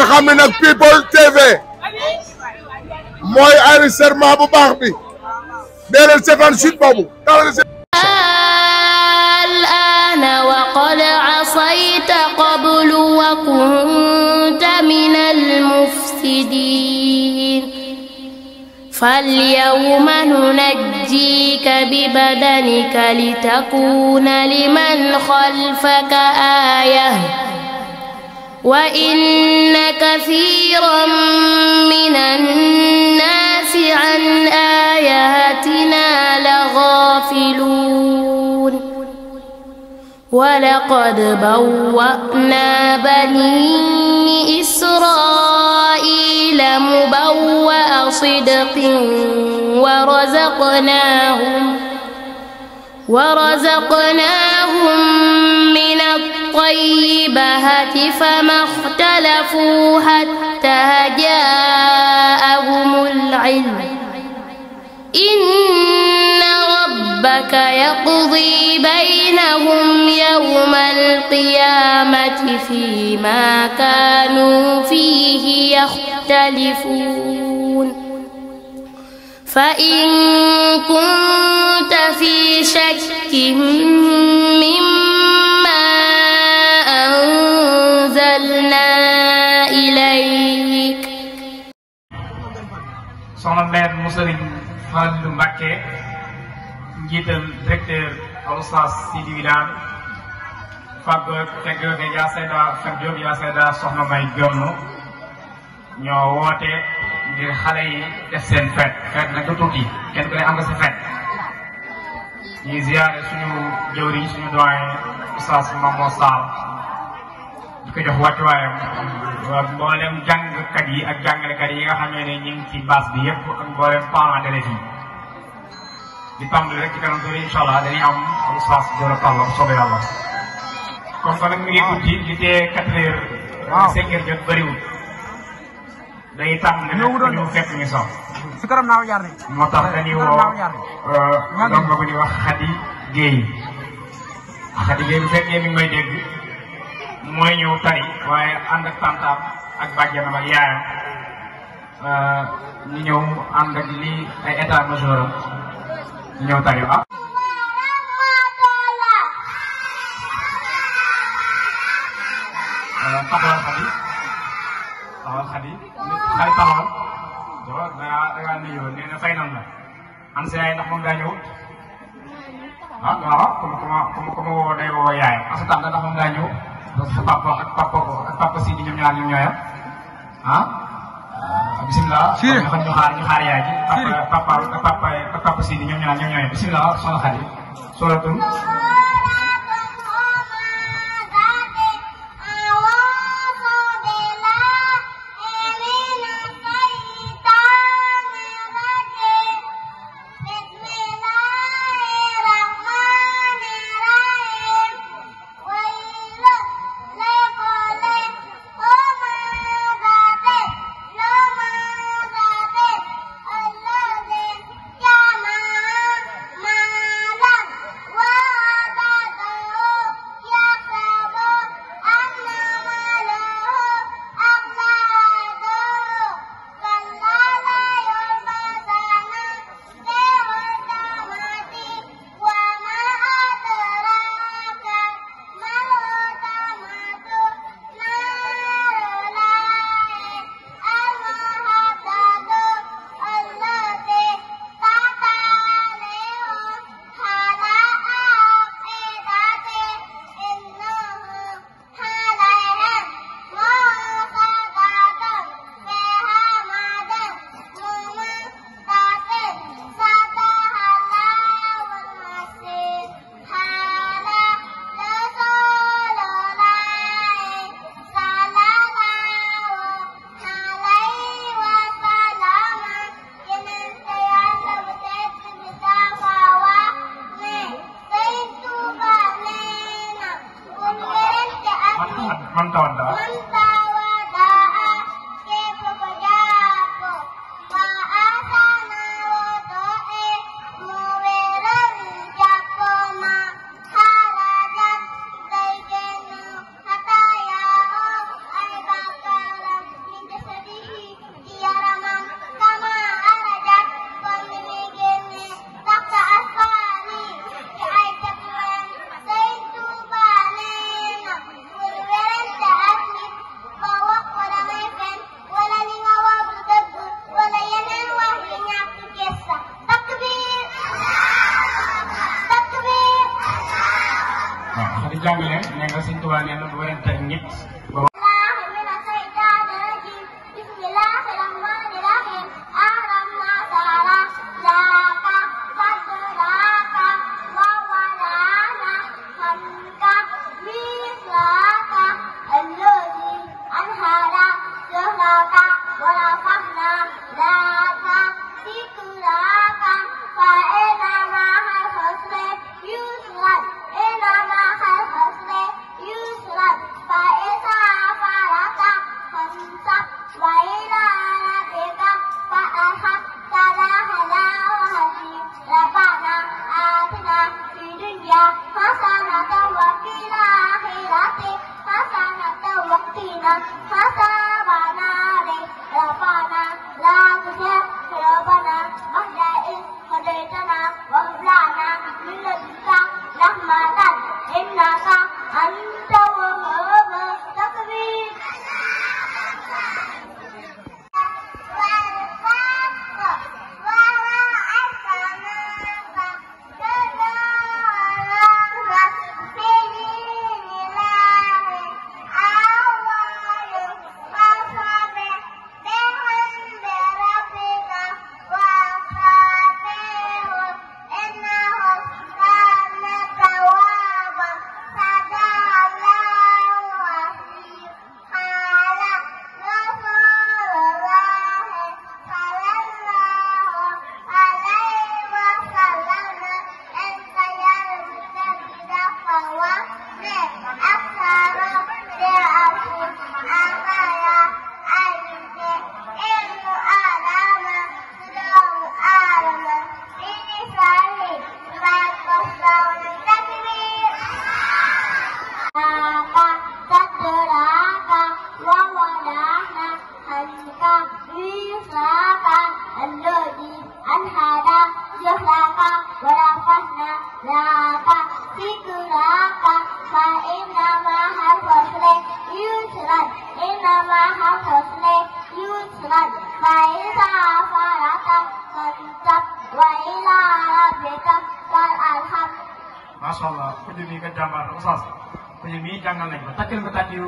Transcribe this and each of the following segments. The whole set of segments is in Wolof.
xam ne nag People TV mooy enregistrement bu baax bi dee leen seetaan site boobu الآن وقد عصيت قبل وكنت من المفسدين فاليوم ننجيك ببدنك لتكون لمن خلفك آية وإن كثيرا من الناس عن آياتنا لغافلون ولقد بوأنا بني إسرائيل مبوأ صدق ورزقناهم من الطيبات فما اختلفوا حتى جاءهم العلم إن ربك يقضي بينهم يوم القيامة فيما كانوا فيه يختلفون فإن كنت في شك مما أنزلنا إليك soxna mère Moussaline Fallou Mbacké njiital directeur Oustaz Sidi Wilane fàgg teg de yaa Seyda Fer Diop yaa Seyda soxna May Jonn ñoo woote ngir xale yi def seen fête nag du tuuti kenn ku ne am nga sa fête ñuy ziyaare suñu jëwriñ suñu doyen Oustaz Mamo Sarr di ko jox wàccuwaayam mboolem jàngkat yi ak jàngalekat yi nga xam ne ñu ngi ci base bi yëpp ak mboolem parents d'élèves yi di tàmbali rek ci kanam tuuti incha allah dañuy am Oustaz Dior Talla bu soobee yàlla. comme que nag mi ngi guddi li tee 4 heures. waaw 5 heures jot bëriwul. day tàmm ne ñu fekk ñu sax. si kanam naaw jaar ne. moo tax dañuy woo ndongo bu ñuy wax Khady Guèye. Khady Guèye bu fekkee mi ngi may dégg mooy ñëw tari waaye ànd ak tantaam ak bàjjanam ak yaayam ñu ñëw ànd ak lii ay état major am ñu ñëw tari ah. taxawal Khady taxawal dangaa nuyoo nee na fay nan la an sa yaay ndax moom daa ñëw waaw comme woo day woo yaayam en ce temps ndax moom daa ñëw sa papa ak papa Sidi ñoom ñaar ñoom ñooyam bisimilah ñu xaar yaay ji papa Sidi ñoom ñaar ñoom ñooyam bisimilah soxna Khady suratul Tuubaa nee na bu werante ak nit masyaallah ku ñu mi ka jàmbaar oustaz ku ñu mi jàngal nañ ko takkal ko tàcc yu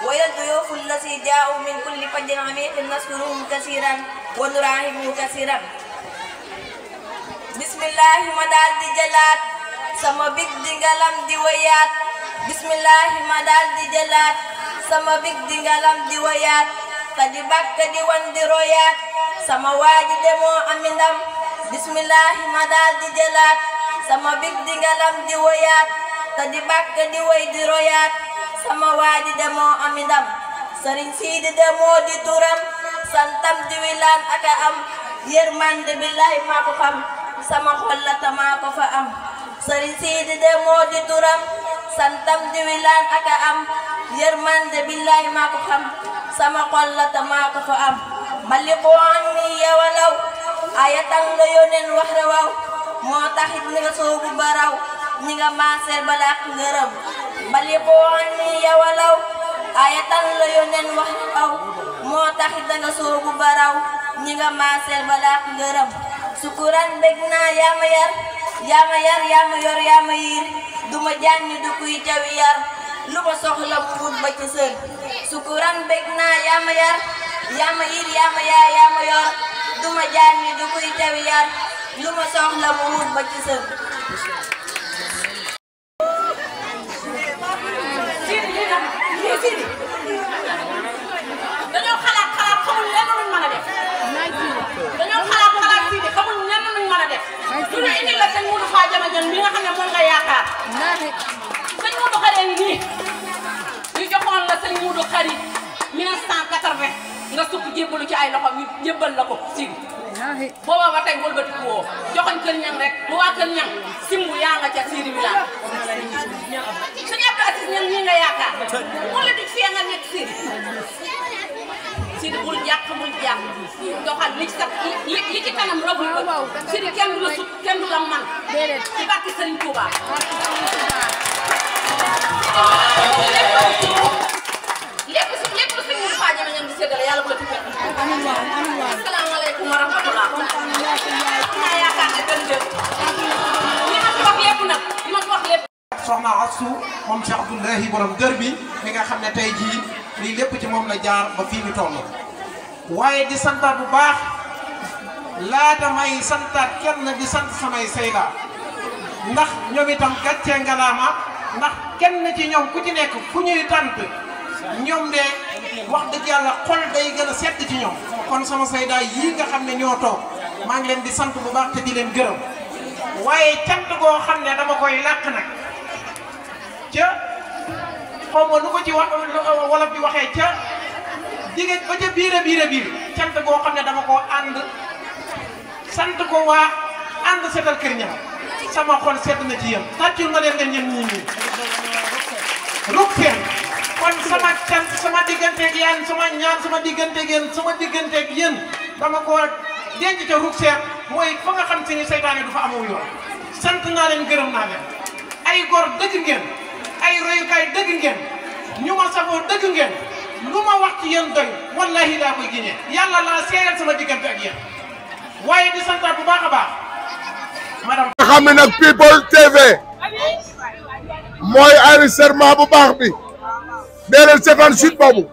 وإلى الضيوف الذي جاءوا من كل فج عميق نذكرهم كثيرا ونراهبهم كثيرا. بسم الله ma daal di jëlaat sama big di ngalam di wéyaat. bismillah ma daal di jëlaat sama big di ngalam di woyaat te di bakk di wan di royaat sama waaji demoo ami ndam bismillahi ma daal di jëlaat sama big di ngalam di woyaat te di bakk di woy di royaat sama waaji demoo ami ndam sëriñ siidi demoo di turam santam di wilaan aka am yërmande billahi maa ko xam sama xol la ta maa ko fa am sëriñ siidi demoo di turam santam di wilaan aka am yërmande billahi maa ko xam sama xol la ta maa ko fa am maliku anni yawalaw ayatan la yonen wax rawaw moo taxit ni nga soobu baraw ñi nga maaseel balaak ngërëm maliku anni yawalaw ayatan la yonen wax rawaw moo taxit nga soobu baraw ñi nga maaseel balaak ngërëm sukuran bég naa yaa ma yar yaa ma yar yaa ma yor yaa ma yiir duma jànni du kuy cawi yar lu ma soxla mu wut ba ci sën sukuran bég naa yaa ma yar yaa ma yiir yaa ma yaa yaa ma yor duma jànni du kuy cawi yar lu ma soxla mu wut ba ci sën dañoo xalaat xamul lenn luñ mën a def dañoo xalaat fii di xamul lenn luñ mën a def du ñu indi la sëñ Modou Fadiama Dione mi nga xam ne moom nga yaakaar sëñ Modou Khari ngi nii ñu joxoon la sëñ Modou Khari 1980 nga sukk jébbalu ci ay loxo ñu jébbal la ko si booba ba tey wëlbatiku woo joxoñ kër ñang rek lu waa kër ñang simbu yaa nga ca Sidi Wilane sëñ Abdou Aziz ñan ñii nga yaakaar mu la di fee nga nekk Sidi bul jàq bul jàq doxal li ci sa li ci kanam robul ba Sidi kenn du la sut kenn du la man ci barke Serigne Touba lépp su sëñ Modou Fadiama Dione di séddale yàlla bu la ci fekk asalaamaaleykum wa rahmatulah naa yaakaar ne benn lépp li ma fi wax lépp nag li ma fi wax lépp soxna Astou moom Cheikh Abdoulahi borom dër bi mi nga xam ne tey jii lii lépp ci moom la jaar ba fii ñu toll waaye di santaat bu baax laata may santaat kenn di sant samay sayda ndax ñoom itam gàccee ngalaama ndax kenn ci ñoom ku ci nekk fu ñuy tant ñoom de wax dëgg yàlla xol day gën a sedd ci ñoom kon sama sayda yii nga xam ne ñoo toog maa ngi leen di sant bu baax te di leen gërëm waaye cant goo xam ne dama koy làq nag ca xaw ma nu ko ci wax wolof bi waxee ca jigéen ba ca biir cant goo xam ne dama koo ànd sant ko waa ànd seetal kër ñam sama xol sedd na ci yéen tàccul ma leen ñen ñii ruk seen kon sama cant sama digganteeg yéen sama ñaan sama digganteeg yéen sama digganteeg yéen dama koo denc ca ruk seen mooy fa nga xam si ni seytaane du fa amul yoon sant naa leen gërëm naa leen ay gor dëgg ngeen ay royukaay dëgg ngeen ñu ma safoo dëgg ngeen lu ma wax ci yéen doy wallahi daa koy giñee yàlla laa seeral sama diggante ak yéen waaye di santaat bu baax a baax madame nga xam ne nag People TV mooy enregistrement bu baax bi dee leen seetaan site boobu